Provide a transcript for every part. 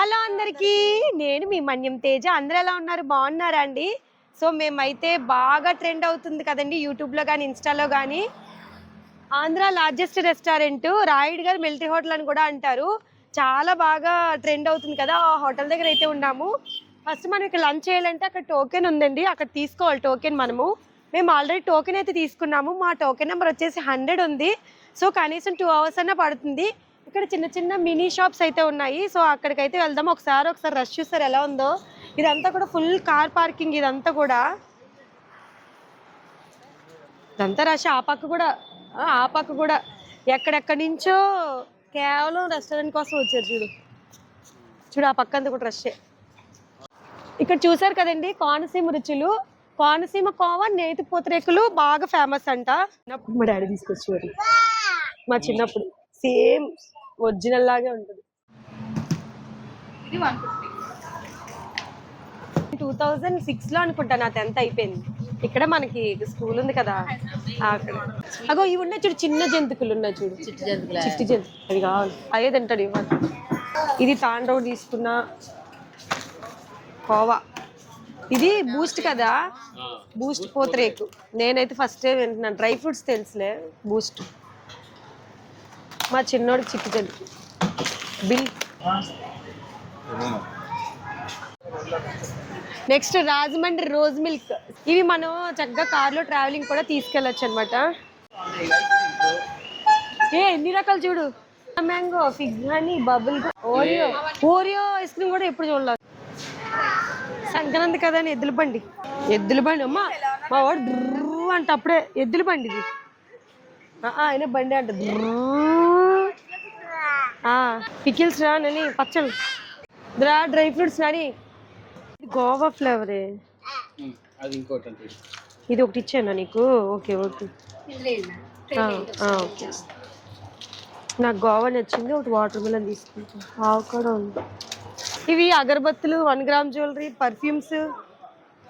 Hello అందరికీ, నేను మీ మన్యం తేజ. అందరూ ఎలా ఉన్నారు? బాగున్నారా అండి? సో మేమైతే బాగా ట్రెండ్ అవుతుంది కదండి యూట్యూబ్లో కానీ ఇన్స్టాలో కానీ. ఆంధ్ర లార్జెస్ట్ రెస్టారెంట్ రాయుడు గారు మిలిటరీ హోటల్ అని కూడా అంటారు. చాలా బాగా ట్రెండ్ అవుతుంది కదా. ఆ హోటల్ దగ్గర అయితే ఉన్నాము. ఫస్ట్ మనం ఇక్కడ లంచ్ చేయాలంటే అక్కడ టోకెన్ ఉందండి, అక్కడ తీసుకోవాలి టోకెన్. మేము ఆల్రెడీ టోకెన్ అయితే తీసుకున్నాము. మా టోకెన్ నెంబర్ వచ్చేసి 100 ఉంది. సో కనీసం 2 hours అన్నా పడుతుంది. ఇక్కడ చిన్న చిన్న మినీ షాప్స్ అయితే ఉన్నాయి. సో అక్కడికైతే వెళ్దాం. ఒకసారి రష్ చూస్తారు ఎలా ఉందో. ఇదంతా కూడా ఫుల్ కార్ పార్కింగ్. ఇదంతా రష్. ఆ పక్క కూడా ఎక్కడెక్కడి నుంచో కేవలం రెస్టారెంట్ కోసం వచ్చారు. చూడు ఆ పక్క అంతా కూడా రష్. ఇక్కడ చూసారు కదండి కోనసీమ రుచులు. కోనసీమ కోవ నేతి పూతరేకులు బాగా ఫేమస్ అంట. చిన్నప్పుడు మా డాడీ తీసుకొచ్చేవారు. మా చిన్నప్పుడు సేమ్ ఒరిజినల్ లాగే ఉంటుంది. 2006లో అనుకుంటా నా 10th అయిపోయింది. ఇక్కడ మనకి స్కూల్ ఉంది కదా అక్కడ. అగో ఇవి ఉన్నాయి చూడు, చిన్న జంతుకులు ఉన్నాయి చూడు, చిట్టి జంతుకులు. అది కావాలి, అదే తింటాడు. ఇవ్వాలి. ఇది తాండ్రవు తీసుకున్న కోవా. ఇది బూస్ట్ కదా, బూస్ట్ పూతరేకు. నేనైతే ఫస్ట్ టైం వింటున్నాను. డ్రై ఫ్రూట్స్ తెలుసులే, బూస్ట్. మా చిన్నోడికి చిట్టి జంతుకు బిల్. Next Rajahmundry rose milk. ఇవి మనం చక్కగా కార్లో ట్రావెలింగ్ కూడా తీసుకెళ్ళచ్చు అనమాట. ఎన్ని రకాలు చూడు. Mango, fig honey, bubble, Oreo ice cream కూడా ఎప్పుడు చూడలేదు. సంక్రాంతి కదా అని ఎద్దుల బండి. అమ్మా మా వాడు డ్రూ అంటే అప్పుడే ఎద్దుల బండి ఇది. ఆయన బండి అంట. పికిల్స్ రాని పచ్చళ్ళు, డ్రై ఫ్రూట్స్ రాని. గోవా ఫ్లేవరే. ఇది ఒకటి ఇచ్చాను నీకు. ఓకే. నాకు గోవా నచ్చింది. ఒకటి వాటర్ మిలన్ తీసుకుంటాను. ఆవకాడో ఉంది. ఇవి అగరబత్తులు, 1 gram jewellery, perfumes,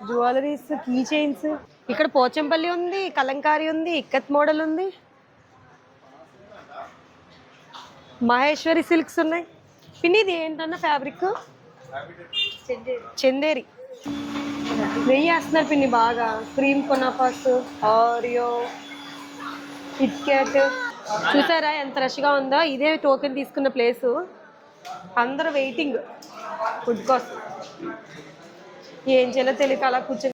jewelleries, key chains. ఇక్కడ పోచంపల్లి ఉంది, కలంకారీ ఉంది, ఇక్కత్ మోడల్ ఉంది, మహేశ్వరి సిల్క్స్ ఉన్నాయి. పిన్ని ఇది ఏంటన్నా ఫ్యాబ్రిక్? చందేరి. నెయ్యి వేస్తున్నారు పిన్ని బాగా. క్రీమ్ కొనాపాస్, ఆరియో, కిట్ క్యాట్. చూసారా ఎంత రష్గా ఉందో. ఇదే టోకెన్ తీసుకున్న ప్లేసు. అందరూ వెయిటింగ్ ఫుడ్ కోసం. ఏం చేయాలో తెలియక అలా కూర్చొని.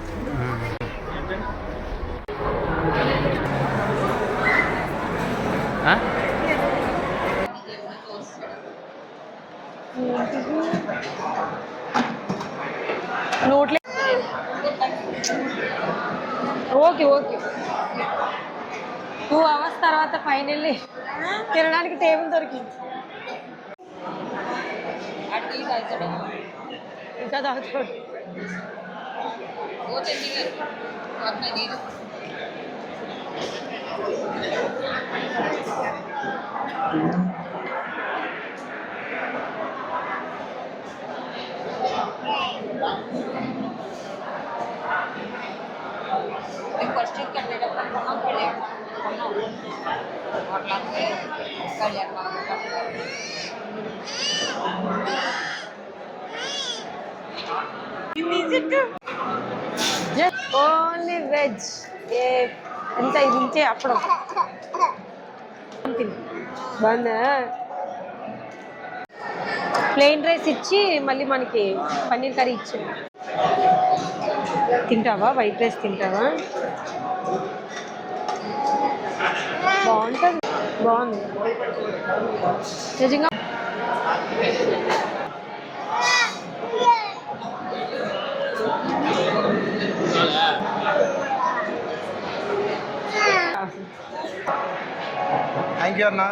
నోట్లే. ఓకే 2 hours తర్వాత ఫైనల్లీ తినడానికి టేబుల్ దొరికింది. ఇంకా తాగుతాడు. Only veg. ఎంత ఇది ఇంచే అప్పుడు బాగుందా. ప్లెయిన్ రైస్ ఇచ్చి మళ్ళీ మనకి పన్నీర్ కర్రీ ఇచ్చి. తింటావా? వైట్ రైస్ తింటావా? బాగుంటుంది. బాగుంది నిజంగా. థ్యాంక్ యూ అన్న.